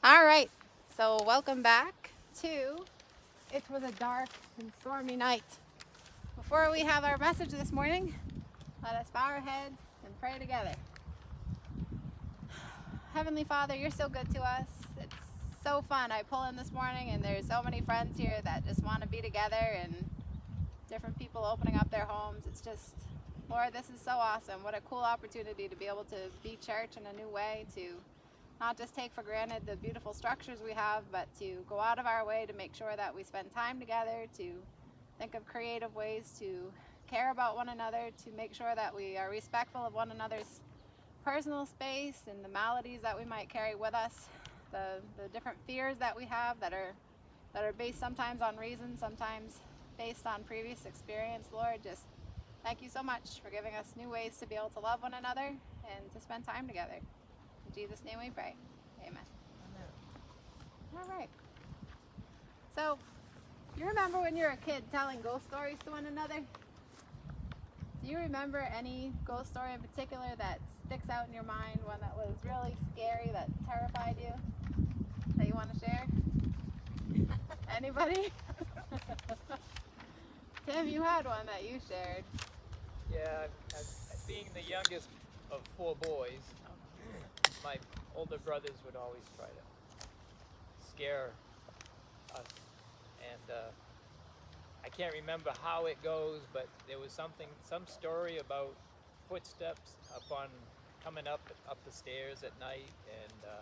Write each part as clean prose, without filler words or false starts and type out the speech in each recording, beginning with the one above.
All right, so welcome back to It Was a Dark and Stormy Night. Before we have our message this morning, let us bow our heads and pray together. Heavenly Father, you're so good to us. It's so fun. I pull in this morning and there's so many friends here that just want to be together and different people opening up their homes. It's just, Lord, this is so awesome. What a cool opportunity to be able to be church in a new way, to not just take for granted the beautiful structures we have, but to go out of our way to make sure that we spend time together, to think of creative ways to care about one another, to make sure that we are respectful of one another's personal space and the maladies that we might carry with us, the different fears that we have that are based sometimes on reason, sometimes based on previous experience. Lord, just thank you so much for giving us new ways to be able to love one another and to spend time together. In Jesus' name we pray. Amen. All right. So, you remember when you were a kid telling ghost stories to one another? Do you remember any ghost story in particular that sticks out in your mind, one that was really scary, that terrified you, that you want to share? Anybody? Tim, you had one that you shared. Yeah, being the youngest of four boys, my older brothers would always try to scare us, and I can't remember how it goes, but there was some story about footsteps coming up the stairs at night, and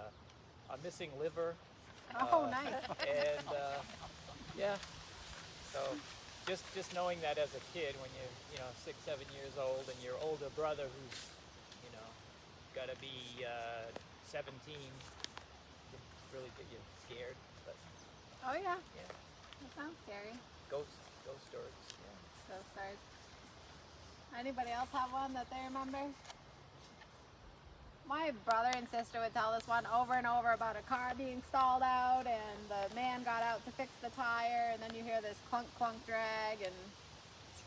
a missing liver. Oh, nice. And yeah, so just knowing that as a kid, when you're 6, 7 years old, and your older brother who's got to be 17, can really get you scared. But Oh, yeah. yeah, That sounds scary. ghost stories. Yeah. Ghost stories. Anybody else have one that they remember? My brother and sister would tell this one over and over about a car being stalled out and the man got out to fix the tire, and then you hear this clunk clunk drag and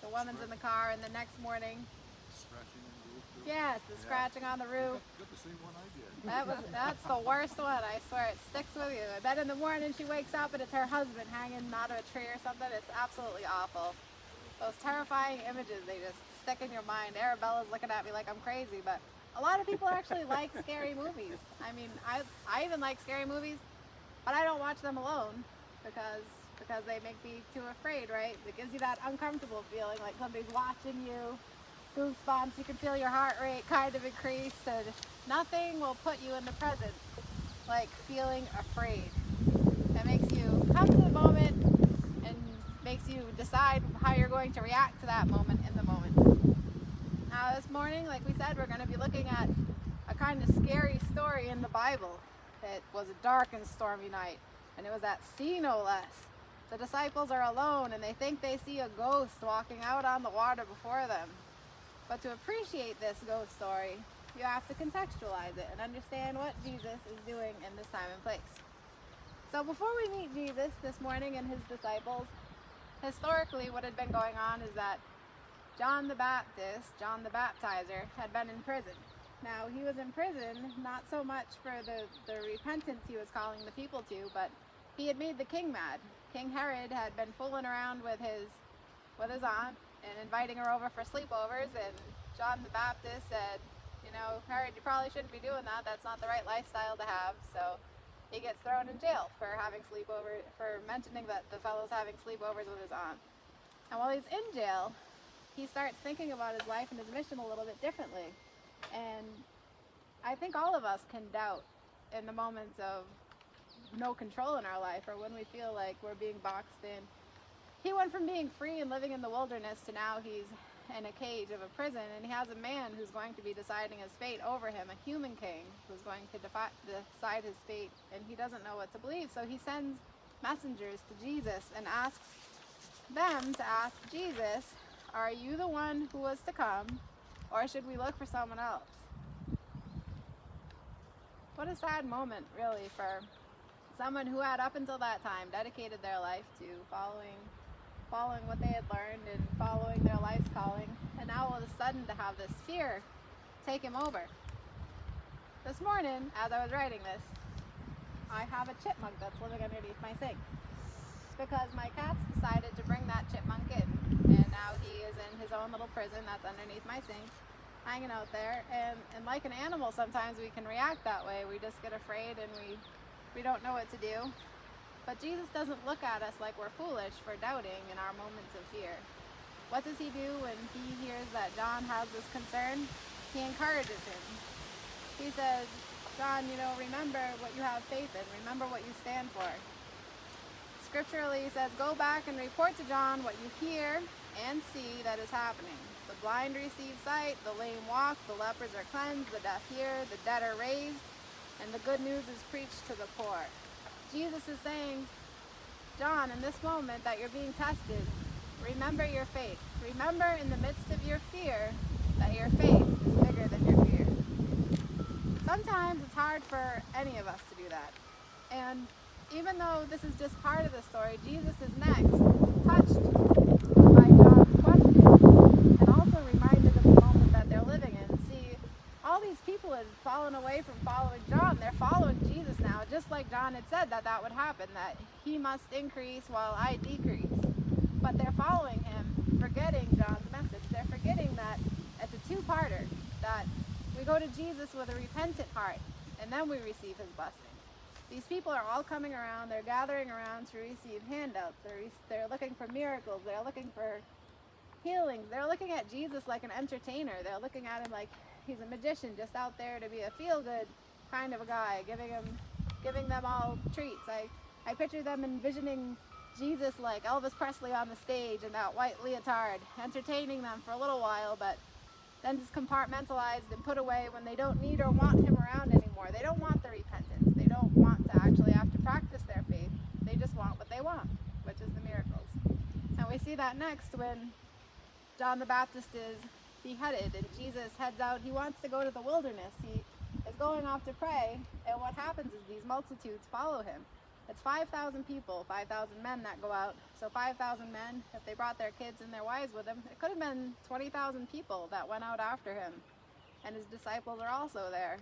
the woman's in the car, and the next morning, Scratching on the roof. yes, the scratching on the roof. Got the same one I did. That's the worst one. I swear, it sticks with you. And then in the morning she wakes up and it's her husband hanging out of a tree or something. It's absolutely awful. Those terrifying images, they just stick in your mind. Arabella's looking at me like I'm crazy, but a lot of people actually like scary movies. I mean, I even like scary movies, but I don't watch them alone because they make me too afraid, right? It gives you that uncomfortable feeling like somebody's watching you. Goosebumps, you can feel your heart rate kind of increase, and nothing will put you in the present like feeling afraid. It makes you come to the moment and makes you decide how you're going to react to that moment in the moment. Now this morning, like we said, we're going to be looking at a kind of scary story in the Bible. It was a dark and stormy night, and it was at sea no less. The disciples are alone and they think they see a ghost walking out on the water before them. But to appreciate this ghost story, you have to contextualize it and understand what Jesus is doing in this time and place. So before we meet Jesus this morning and his disciples, historically what had been going on is that John the Baptist, John the Baptizer, had been in prison. Now he was in prison not so much for the repentance he was calling the people to, but he had made the king mad. King Herod had been fooling around with his aunt and inviting her over for sleepovers, and John the Baptist said, Herod, you probably shouldn't be doing that. That's not the right lifestyle to have. So he gets thrown in jail for mentioning that the fellow's having sleepovers with his aunt. And while he's in jail, he starts thinking about his life and his mission a little bit differently. And I think all of us can doubt in the moments of no control in our life, or when we feel like we're being boxed in. He went from being free and living in the wilderness to now he's in a cage of a prison, and he has a man who's going to be deciding his fate over him, a human king who's going to decide his fate, and he doesn't know what to believe. So he sends messengers to Jesus and asks them to ask Jesus, are you the one who was to come, or should we look for someone else? What a sad moment, really, for someone who had up until that time dedicated their life to following what they had learned and following their life's calling, and now all of a sudden to have this fear take him over. This morning, as I was writing this, I have a chipmunk that's living underneath my sink. It's because my cats decided to bring that chipmunk in, and now he is in his own little prison that's underneath my sink, hanging out there. And like an animal, sometimes we can react that way. We just get afraid and we don't know what to do. But Jesus doesn't look at us like we're foolish for doubting in our moments of fear. What does he do when he hears that John has this concern? He encourages him. He says, John, remember what you have faith in. Remember what you stand for. Scripturally, he says, go back and report to John what you hear and see that is happening. The blind receive sight, the lame walk, the lepers are cleansed, the deaf hear, the dead are raised, and the good news is preached to the poor. Jesus is saying, John, in this moment that you're being tested, remember your faith. Remember in the midst of your fear that your faith is bigger than your fear. Sometimes it's hard for any of us to do that. And even though this is just part of the story, Jesus is next touched by John's question and also reminded of the moment that they're living in. See, all these people had fallen away from following John. They're following Jesus now, just like John had said that would happen, that he must increase while I decrease. But they're following him, forgetting John's message. They're forgetting that it's a two-parter, that we go to Jesus with a repentant heart, and then we receive his blessings. These people are all coming around, they're gathering around to receive handouts, they're looking for miracles, they're looking for healings, they're looking at Jesus like an entertainer, they're looking at him like he's a magician just out there to be a feel-good kind of a guy, giving them all treats. I picture them envisioning Jesus like Elvis Presley on the stage in that white leotard, entertaining them for a little while, but then just compartmentalized and put away when they don't need or want him around anymore. They don't want the repentance. They don't want to actually have to practice their faith. They just want what they want, which is the miracles. And we see that next when John the Baptist is beheaded and Jesus heads out. He wants to go to the wilderness. He is going off to pray, and what happens is these multitudes follow him. It's 5,000 people, 5,000 men that go out. So 5,000 men, if they brought their kids and their wives with them, it could have been 20,000 people that went out after him. And his disciples are also there.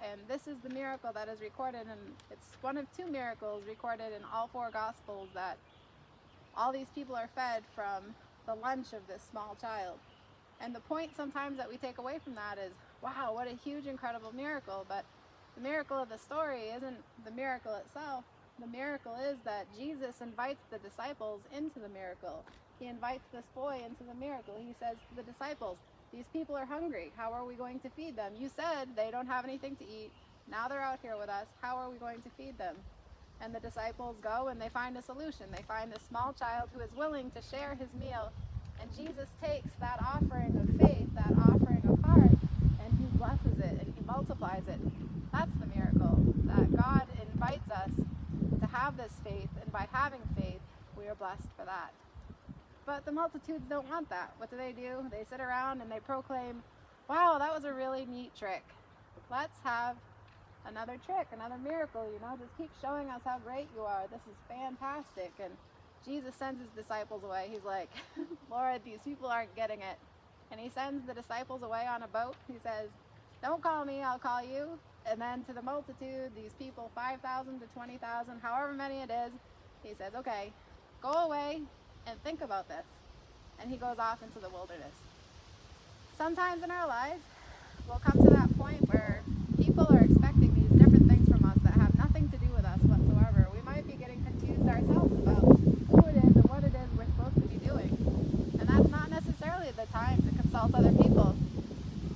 And this is the miracle that is recorded, and it's one of two miracles recorded in all four Gospels, that all these people are fed from the lunch of this small child. And the point sometimes that we take away from that is, wow, what a huge, incredible miracle. But the miracle of the story isn't the miracle itself. The miracle is that Jesus invites the disciples into the miracle. He invites this boy into the miracle. He says to the disciples, these people are hungry. How are we going to feed them? You said they don't have anything to eat. Now they're out here with us. How are we going to feed them? And the disciples go and they find a solution. They find a small child who is willing to share his meal. And Jesus takes that offering of faith, that offering of heart, and he blesses it and he multiplies it. That's the miracle, that God invites us to have this faith, and by having faith, we are blessed for that. But the multitudes don't want that. What do? They sit around and they proclaim, wow, that was a really neat trick. Let's have another trick, another miracle, just keep showing us how great you are. This is fantastic. And Jesus sends his disciples away. He's like, Lord, these people aren't getting it. And he sends the disciples away on a boat. He says, don't call me, I'll call you. And then to the multitude, these people, 5,000 to 20,000, however many it is, he says, okay, go away and think about this. And he goes off into the wilderness. Sometimes in our lives, we'll come to that point where people are expecting these different things from us that have nothing to do with us whatsoever. We might be getting confused ourselves about who it is and what it is we're supposed to be doing. And that's not necessarily the time to consult other people.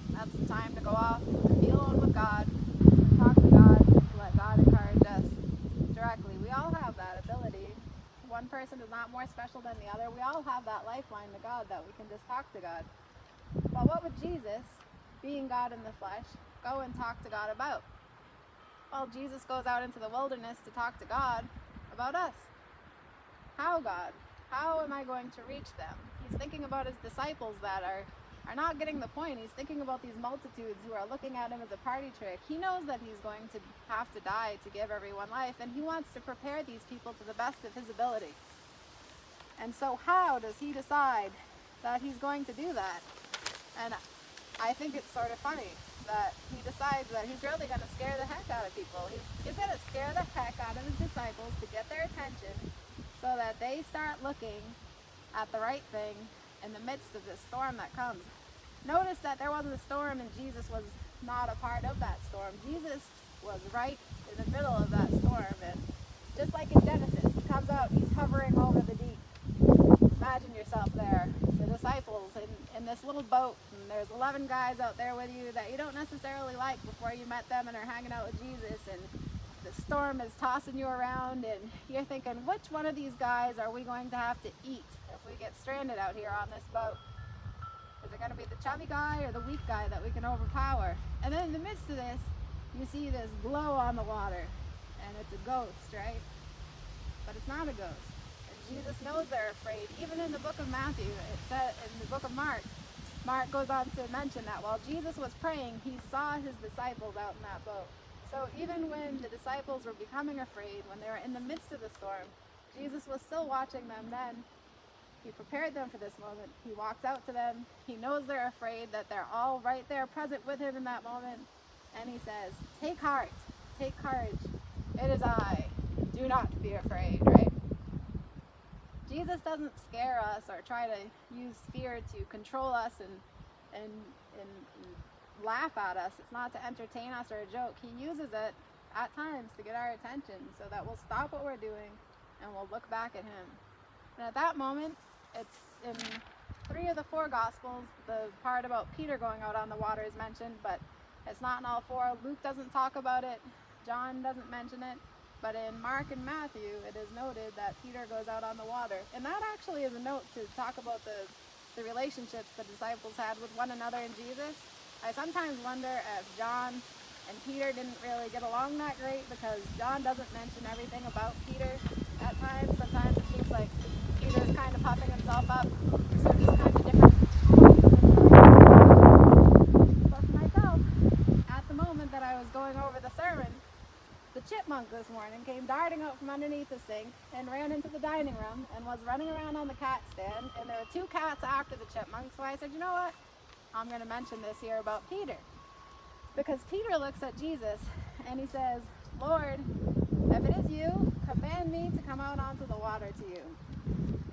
That's the time to go off, be alone with God, talk to God, let God encourage us directly. We all have that ability. One person is not more special than the other. We all have that lifeline to God that we can just talk to God. But what would Jesus, being God in the flesh, go and talk to God about? Well, Jesus goes out into the wilderness to talk to God about us. How, God? How am I going to reach them? He's thinking about his disciples that are not getting the point. He's thinking about these multitudes who are looking at him as a party trick. He knows that he's going to have to die to give everyone life, and he wants to prepare these people to the best of his ability. And so how does he decide that he's going to do that? And I think it's sort of funny that he decides that he's really going to scare the heck out of people. He's going to scare scare the heck out of his disciples to get their attention so that they start looking at the right thing in the midst of this storm that comes. Notice that there wasn't a storm and Jesus was not a part of that storm. Jesus was right in the middle of that storm, and just like in Genesis, he comes out, he's hovering over the deep. Imagine yourself there, the disciples in this little boat, and there's 11 guys out there with you that you don't necessarily like before you met them and are hanging out with Jesus, and the storm is tossing you around, and you're thinking, which one of these guys are we going to have to eat if we get stranded out here on this boat? Is it going to be the chubby guy or the weak guy that we can overpower? And then in the midst of this, you see this glow on the water, and it's a ghost, right? But it's not a ghost. Jesus knows they're afraid. Even in the book of Matthew, it said in the book of Mark goes on to mention that while Jesus was praying, he saw his disciples out in that boat. So even when the disciples were becoming afraid, when they were in the midst of the storm, Jesus was still watching them then. He prepared them for this moment. He walks out to them. He knows they're afraid, that they're all right there present with him in that moment. And he says, take heart, take courage. It is I. Do not be afraid, right? Jesus doesn't scare us or try to use fear to control us and laugh at us. It's not to entertain us or a joke. He uses it at times to get our attention so that we'll stop what we're doing and we'll look back at him. And at that moment, it's in 3 of the 4 Gospels, the part about Peter going out on the water is mentioned, but it's not in all 4. Luke doesn't talk about it. John doesn't mention it. But in Mark and Matthew, it is noted that Peter goes out on the water. And that actually is a note to talk about the relationships the disciples had with one another in Jesus. I sometimes wonder if John and Peter didn't really get along that great, because John doesn't mention everything about Peter at times. Sometimes it seems like Peter's kind of puffing himself up. So he's kind of different. But for myself, at the moment that I was going over the sermon, the chipmunk this morning came darting out from underneath the sink and ran into the dining room and was running around on the cat stand, and there were 2 cats after the chipmunk, so I said, you know what, I'm going to mention this here about Peter, because Peter looks at Jesus and he says, Lord, if it is you, command me to come out onto the water to you.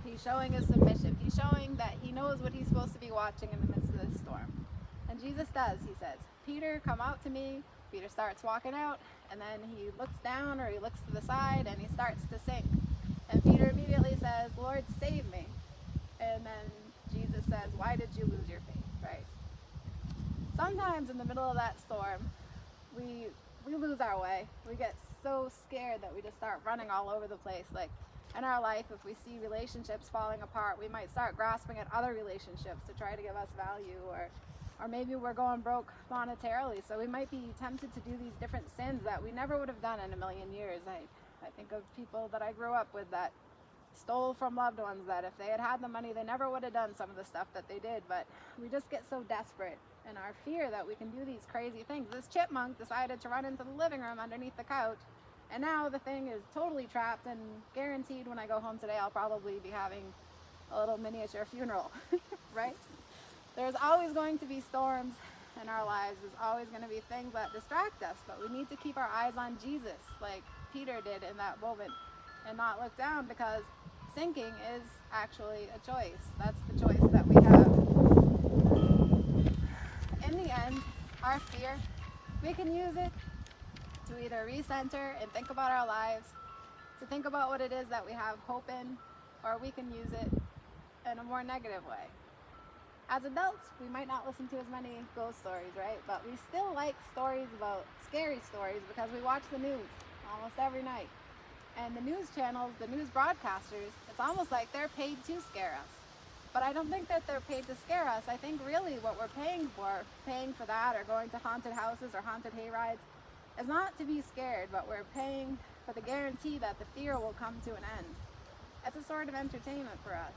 He's showing his submission. He's showing that he knows what he's supposed to be watching in the midst of this storm. And Jesus does. He says, Peter, come out to me. Peter starts walking out, and then he looks down, or he looks to the side, and he starts to sink. And Peter immediately says, Lord, save me. And then Jesus says, why did you lose your faith, right? Sometimes in the middle of that storm, we lose our way. We get so scared that we just start running all over the place. Like in our life, if we see relationships falling apart, we might start grasping at other relationships to try to give us value, or maybe we're going broke monetarily, so we might be tempted to do these different sins that we never would have done in a million years. I think of people that I grew up with that stole from loved ones, that if they had had the money, they never would have done some of the stuff that they did. But we just get so desperate in our fear that we can do these crazy things. This chipmunk decided to run into the living room underneath the couch, and now the thing is totally trapped, and guaranteed when I go home today, I'll probably be having a little miniature funeral, right? There's always going to be storms in our lives. There's always going to be things that distract us, but we need to keep our eyes on Jesus, like Peter did in that moment, and not look down, because sinking is actually a choice. That's the choice that we have. In the end, our fear, we can use it to either recenter and think about our lives, to think about what it is that we have hope in, or we can use it in a more negative way. As adults, we might not listen to as many ghost stories, right? But we still like stories about scary stories, because we watch the news almost every night. And the news channels, the news broadcasters, it's almost like they're paid to scare us. But I don't think that they're paid to scare us. I think really what we're paying for that, or going to haunted houses or haunted hayrides, is not to be scared, but we're paying for the guarantee that the fear will come to an end. It's a sort of entertainment for us.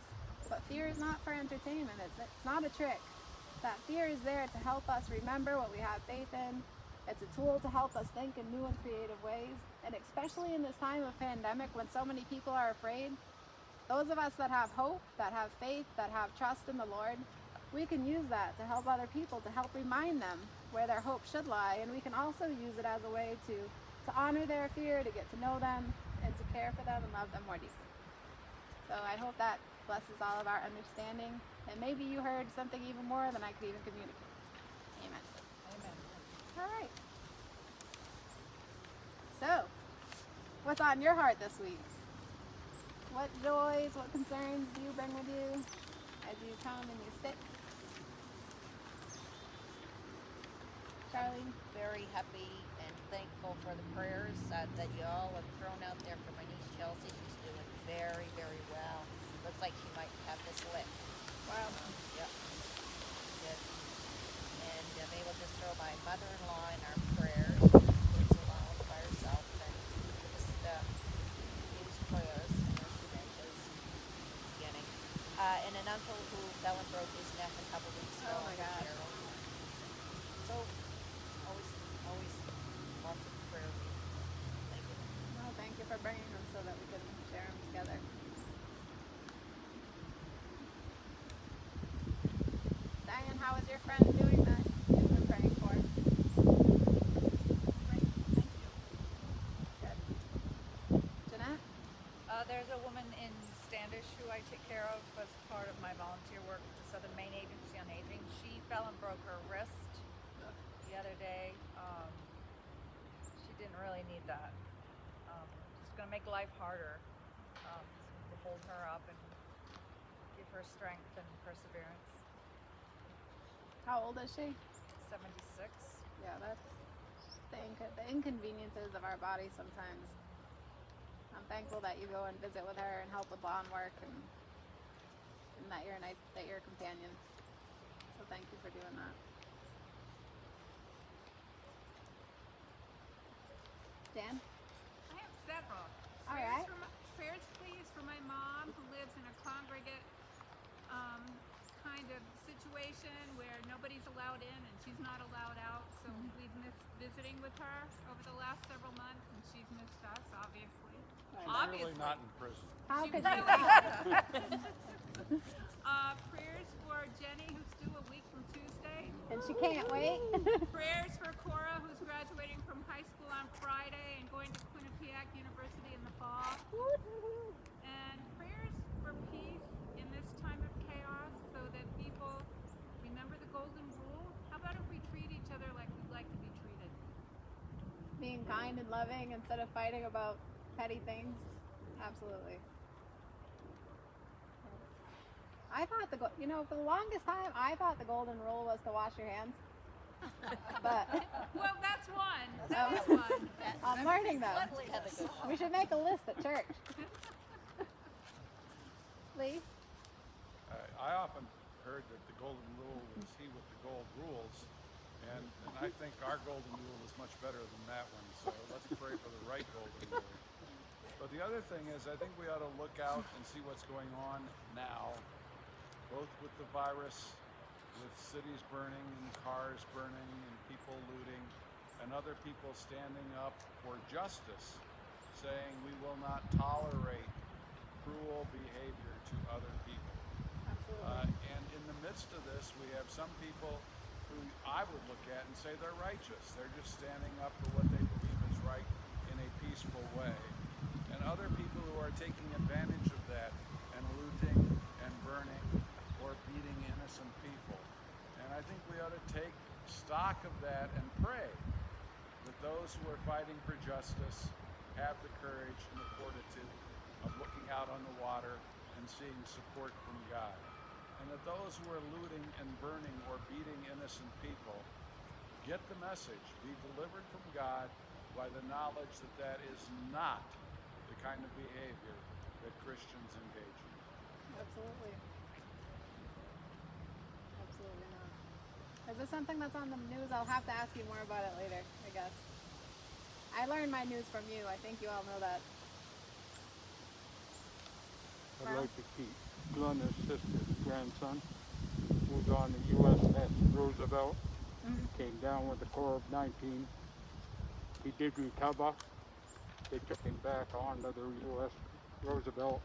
But fear is not for entertainment. It's not a trick. That fear is there to help us remember what we have faith in. It's a tool to help us think in new and creative ways. And especially in this time of pandemic, when so many people are afraid, those of us that have hope, that have faith, that have trust in the Lord, we can use that to help other people, to help remind them where their hope should lie. And we can also use it as a way to to honor their fear, to get to know them, and to care for them and love them more deeply. So I hope that blesses all of our understanding, and maybe you heard something even more than I could even communicate. Amen. Amen. All right. So, what's on your heart this week? What joys, what concerns do you bring with you as you come and you sit? Charlie? Very happy and thankful for the prayers that you all have thrown out there for my niece Chelsea. She's doing very, very well. Looks like she might have this lit. Wow. Yep. Good. And I'm able to throw my mother-in-law in our prayers. She's alone by herself, and just use prayers in her dementia's beginning. And an uncle who fell and broke his neck a couple weeks ago. Oh my gosh. Gerald. So always lots of prayer week. Thank you. Well, thank you for bringing them so that we can share them together. Diane, how is your friend doing that you've been praying for? Great, thank you. Good. Jeanette? There's a woman in Standish who I take care of as part of my volunteer work with the Southern Maine Agency on Aging. She fell and broke her wrist the other day. She didn't really need that. It's going to make life harder. To hold her up and give her strength and perseverance. How old is she? 76. Yeah, that's the inconveniences of our body sometimes. I'm thankful that you go and visit with her and help with lawn work, and that you're a companion. So thank you for doing that. Dan? I have several. All right. Prayers, please, for my mom who lives in a congregate kind of situation where nobody's allowed in and she's not allowed out. So we've missed visiting with her over the last several months, and she's missed us, obviously. Really not in prison. How She could you really- not? Prayers for Jenny, who's due a week from Tuesday. And she can't wait? Prayers for Cora, who's graduating from high school on Friday and going to Quinnipiac University in the fall. And prayers for peace in this time of chaos so that people remember the golden rule. How about if we treat each other like we'd like to be treated? Being kind and loving instead of fighting about petty things. Absolutely. I thought for the longest time, I thought the golden rule was to wash your hands. But Well, that's one. That is one. I'm learning though. Have a good one. We should make a list at church. Lee? I often heard that the golden rule was he with the gold rules, and I think our golden rule is much better than that one, so let's pray for the right golden rule. But the other thing is, I think we ought to look out and see what's going on now, both with the virus, with cities burning and cars burning and people looting, and other people standing up for justice, saying we will not tolerate cruel behavior to other people. Absolutely. And in the midst of this, we have some people who I would look at and say they're righteous. They're just standing up for what they believe is right in a peaceful way. And other people who are taking advantage of that and looting and burning or beating innocent people. And I think we ought to take stock of that and pray that those who are fighting for justice have the courage and the fortitude of looking out on the water and seeing support from God. And that those who are looting and burning or beating innocent people get the message, be delivered from God by the knowledge that that is not the kind of behavior that Christians engage in. Absolutely. Absolutely not. Is this something that's on the news? I'll have to ask you more about it later, I guess. I learned my news from you. I think you all know that. I'd like to keep Glenda's sister's grandson, who's on the USS Roosevelt, came down with the Corps of 19. He did recover. They took him back onto the US Roosevelt,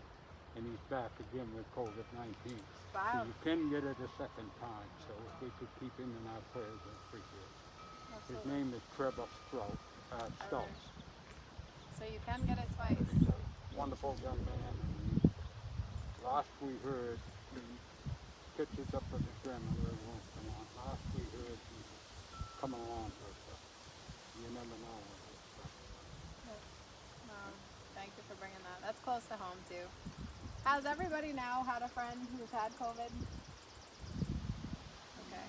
and he's back again with COVID-19. Wow. So you can get it a second time, so if we could keep him in our prayers, I'd appreciate it. His Absolutely. name is Trevor Stultz. so you can get it twice. Wonderful young man. Last we heard, he catches up with his grandmother every once in a while. Last we heard, he's coming along for stuff. You never know. Thank you for bringing that. That's close to home too. Has everybody now had a friend who's had COVID? Okay.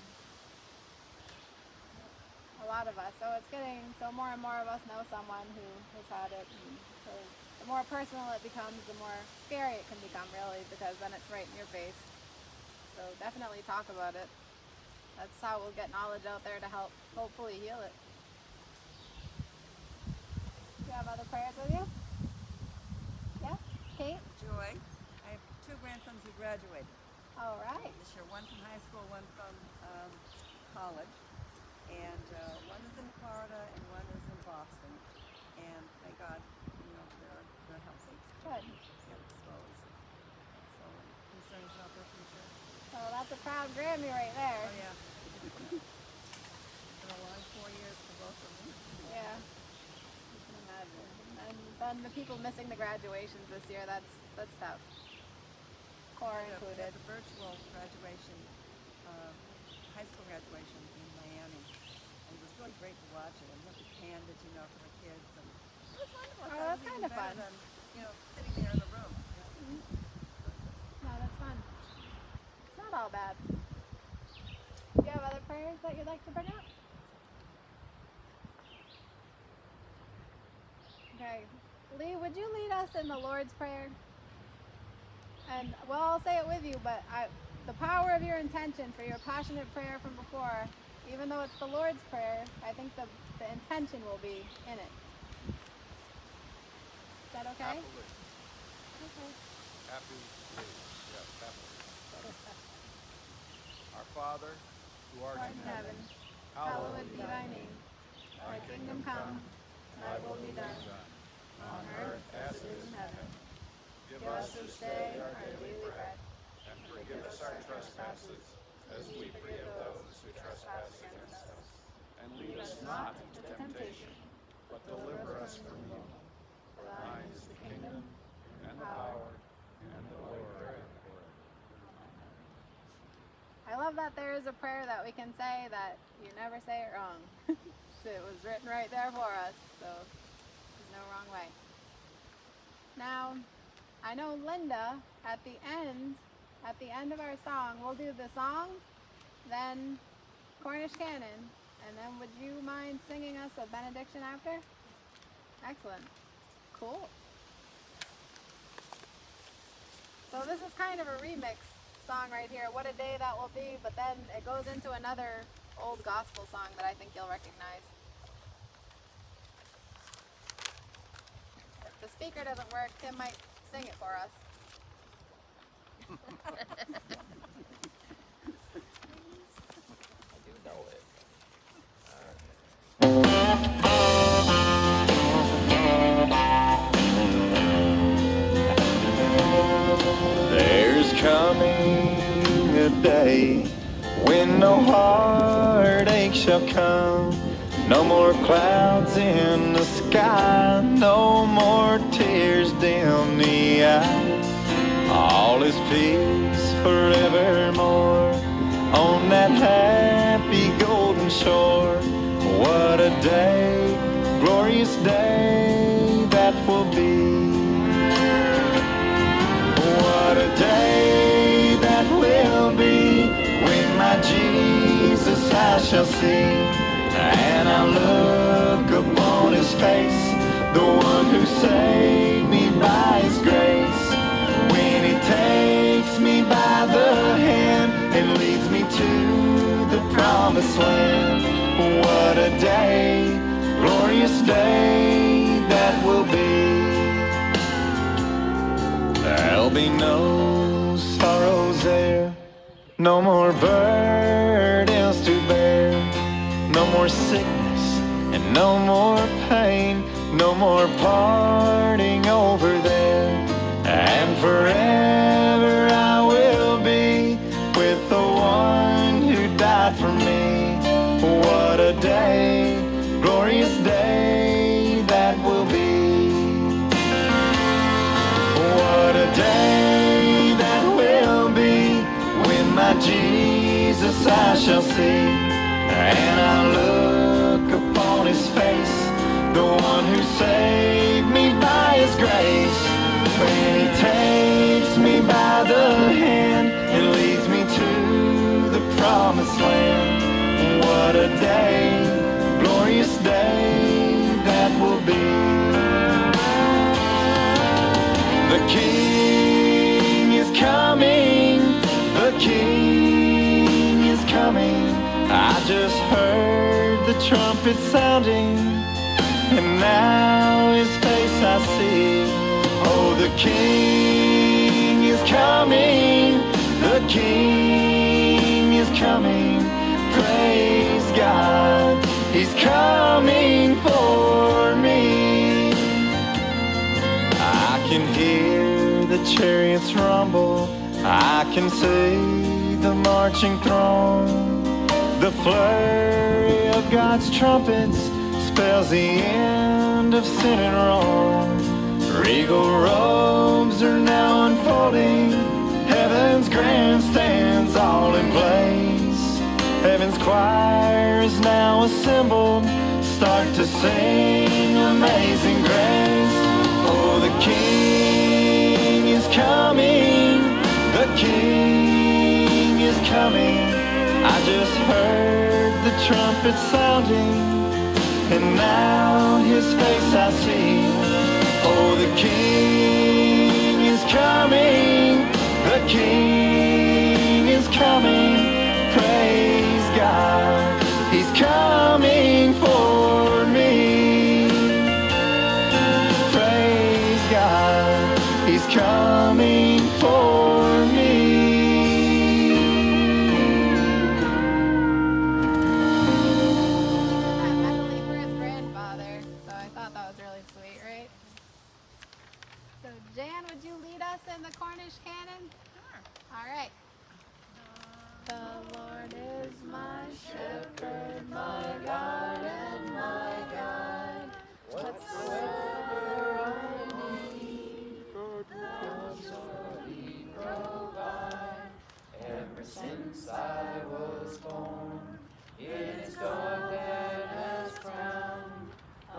A lot of us. So it's getting, so more and more of us know someone who has had it. And so the more personal it becomes, the more scary it can become really, because then it's right in your face. So definitely talk about it. That's how we'll get knowledge out there to help hopefully heal it. Do you have other prayers with you? Yeah? Kate? Joy. I have two grandsons who graduated All right. this year. One from high school, one from college. And one is in Florida and one is in Boston. And thank God, they're healthy. Good. Yep, so concerns about their future. So that's a proud Grammy right there. Oh yeah. Been a long 4 years for both of them. Yeah. You can imagine. And then the people missing the graduations this year, that's tough. Cora We included. had the virtual graduation, high school graduation in Miami. And it was really great to watch it. And what the candid, for the kids. And it was wonderful. Oh, It that's was kind even of fun. better than, sitting there in the room. No, that's fun. It's not all bad. Do you have other prayers that you'd like to bring up? Okay. Lee, would you lead us in the Lord's Prayer? And, well, I'll say it with you, but the power of your intention for your passionate prayer from before, even though it's the Lord's Prayer, I think the intention will be in it. Is that okay? Happily. Okay. Happy. Yes, happily. Our Father, who art Art in in heaven, hallowed hallowed be thy name. Thy kingdom come, thy will be done, on earth as it is in heaven. Give Give us this day our daily bread, and forgive us our trespasses, as we forgive those who trespass against us. And lead us not into temptation, but deliver us from evil. For thine is the kingdom, and the power, and the glory forever. I love that there is a prayer that we can say that you never say it wrong. So it was written right there for us, so there's no wrong way. Now, I know Linda, at the end of our song, we'll do the song, then Cornish Canon, and then would you mind singing us a benediction after? Excellent. Cool. So this is kind of a remix song right here, What a Day That Will Be, but then it goes into another old gospel song that I think you'll recognize. If the speaker doesn't work, Tim might sing it for us. I do know it. There's coming a day when no heartache shall come, no more clouds in the sky, no more tears dim the eye. All is peace forevermore on that happy golden shore. What a day, glorious day that will be. What a day that will be when my Jesus I shall see, and I'll look upon his face, the one who saved me by his grace. When he takes me by the hand and leads me to the promised land. What a day, glorious day that will be. There'll be no sorrows there, no more burdens to bear, no more sickness and no more pain, no more parting over there. And forever I will be with the one who died for me. What a day, glorious day that will be. trumpet sounding, and now his face I see. Oh, the King is coming, the King is coming. Praise God, he's coming for me. I can hear the chariots rumble, I can see the marching throng. The flurry of God's trumpets spells the end of sin and wrong. Regal robes are now unfolding, heaven's grandstands all in place. Heaven's choir is now assembled, start to sing Amazing Grace. Oh, the King is coming, the King is coming. I just heard the trumpet sounding, and now his face I see. Oh, the King is coming, the King is coming. Praise God, he's coming for me. Praise God, he's coming for me. Jan, would you lead us in the Cornish canon? Sure. All right. The Lord is my shepherd, my God and my God. Whatsoever I need, the Lord surely provide. Ever since I was born, it is God that has crowned a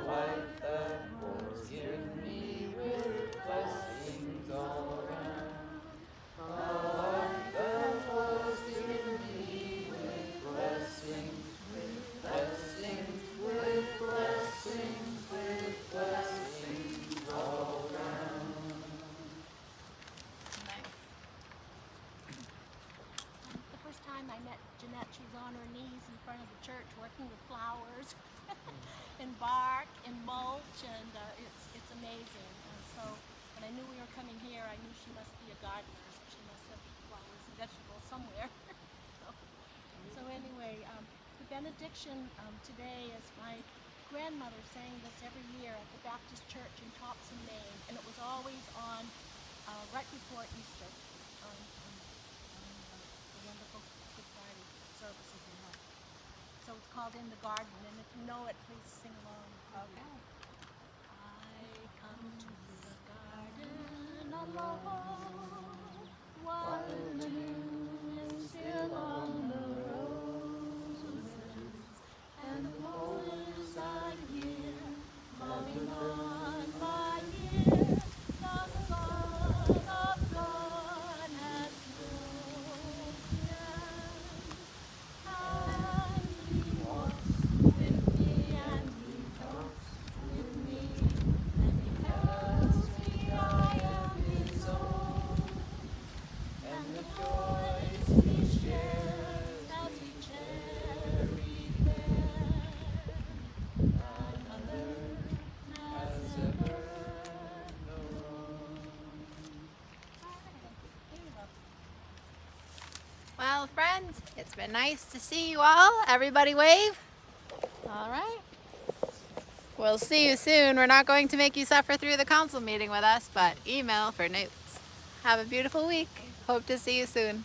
life that was given me with blessings all around. A life that was given me with blessings, with blessings, with blessings, with blessings all around. Nice. The first time I met Jeanette, she was on her knees in front of the church working with flowers and bark and mulch, and it's amazing. And so when I knew we were coming here, I knew she must be a gardener, so she must have flowers and vegetables somewhere. so anyway, the benediction today is my grandmother sang this every year at the Baptist Church in Topsom, Maine, and it was always on right before Easter, on the wonderful Good Friday services we have. So it's called In the Garden, and if you know it, please sing along. Okay. I come to the garden alone, while the dew is still on the roses, and the voice I hear falling on my ear. The Son of God has spoken, and he walks with me, and he talks with me, and he tells me I am his own, and the joys we share as we cherry there, none other has ever known. Well, friends, it's been nice to see you all. Everybody wave. All right. We'll see you soon. We're not going to make you suffer through the council meeting with us, but email for notes. Have a beautiful week. Hope to see you soon.